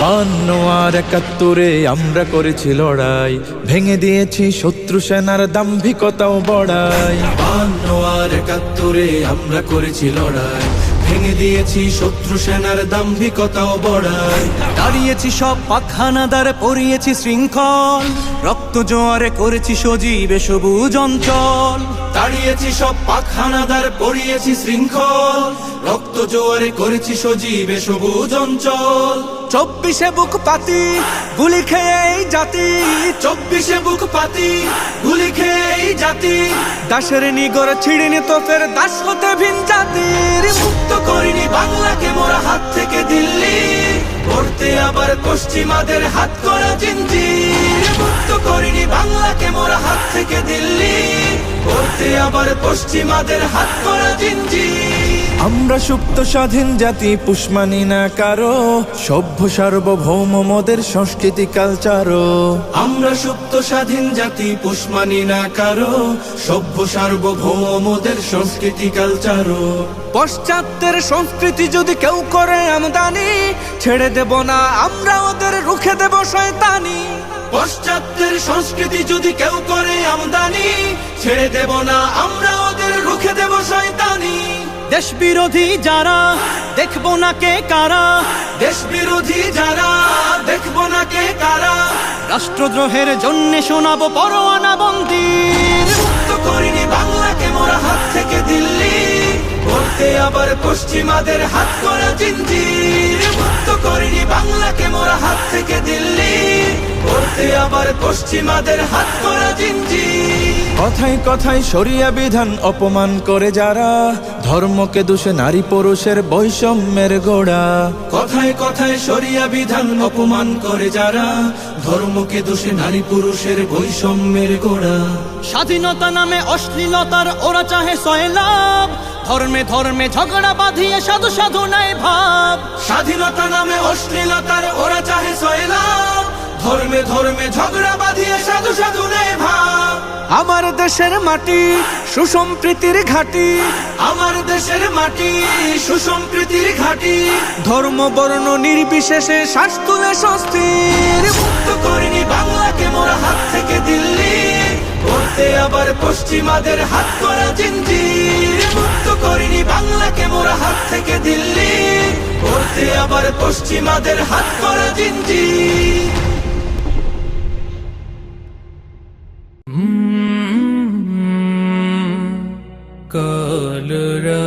52 আর 71-এ আমরা করেছি লড়াই, ভেঙে দিয়েছি শত্রু সেনার দাম্ভিকতাও বড়াই। 52 আর 71-এ আমরা করেছি লড়াই, ভেঙে দিয়েছি শত্রু সেনার দাম্ভিকতাও বড়াই। দাঁড়িয়েছি সব পাকখানাদার, পরিয়েছি শৃঙ্খল, রক্ত জোয়ারে করেছি সজীবে সবুজ অঞ্চল। দাঁড়িয়েছি সব পাকখানাদার, পরিয়েছি শৃঙ্খল, রক্ত জোয়ারে করেছি সজীবে সবুজ অঞ্চল। 24-এ বুক পাতি গুলি খেয়ে এই জাতি, 24-এ বুক পাতি গুলি খেয়ে এই জাতি, দাসের নিগর ছিড়িনি তো ফের দাস হতে ভিন জাতির। মুক্ত করিনি বাংলাকে মোরা হাত থেকে দিল্লি, করতে আবার পশ্চিমাদের হাত করা জিঞ্জির। মুক্ত করিনি বাংলাকে মোরা হাত থেকে দিল্লি, করতে আবার পশ্চিমাদের হাত করা জিঞ্জির। আমরা সুপ্ত স্বাধীন জাতি, পুষ মানি না কারো, সভ্য সার্বভৌম মোদের সংস্কৃতি কালচারও। আমরা সুপ্ত স্বাধীন জাতি, পুষ মানি না কারো, সভ্য সার্বভৌম মোদের সংস্কৃতি কালচারও। পশ্চাত্যের সংস্কৃতি যদি কেউ করে আমদানি, ছেড়ে দেব না আমরা ওদের, রুখে দেব শয়তানি। পশ্চাত্যের সংস্কৃতি যদি কেউ করে আমদানি, ছেড়ে দেব না আমরা ওদের, রুখে দেব শয়তানি। দেশ বিরোধী যারা দেখবো না কে কারা, দেশ বিরোধী যারা দেখবো না কে কারা, রাষ্ট্রদ্রোহের জন্য শোনাবো পরোয়ানা বন্দির। মুক্ত করিনি বাংলাকে মোরা হাত থেকে দিল্লি, করতে আবার পশ্চিমাদের হাত করা জিঞ্জির। মুক্ত করিনি বাংলাকে মোরা হাত থেকে দিল্লি, করতে আবার পশ্চিমাদের হাত করা জিঞ্জির। কথায় কথায় শরিয়া বিধান অপমান করে যারা, ধর্মকে দোষে নারী পুরুষের বৈষম্যের গোড়া। কথায় কথায় শরিয়া বিধান অপমান করে যারা, ধর্মকে দোষে নারী পুরুষের বৈষম্যের গোড়া। স্বাধীনতা নামে অশ্লীলতার ওরা চাহে সয়লাভ, ধর্মে ধর্মে ঝগড়া বাঁধিয়ে সাধু সাধু নাই ভাব। স্বাধীনতা নামে অশ্লীলতার ওরা চাহে সয়লাভ, ধর্মে ধর্মে ঝগড়া বাঁধিয়ে সাধু সাধু নেই ভাব। আমার দেশের মাটি সুসম্প্রীতির ঘাটি, আমার দেশের মাটি সুসম্প্রীতির ঘাটি, ধর্ম বর্ণ নির্বিশেষে শ্বাস তুলে স্বস্তির। মুক্ত করিনি বাংলাকে মোরা হাত থেকে দিল্লি, করতে আবার পশ্চিমাদের হাত করা জিঞ্জির। মুক্ত করিনি বাংলাকে মোরা হাত থেকে দিল্লি, করতে আবার পশ্চিমাদের হাত করা জিঞ্জির। কালরা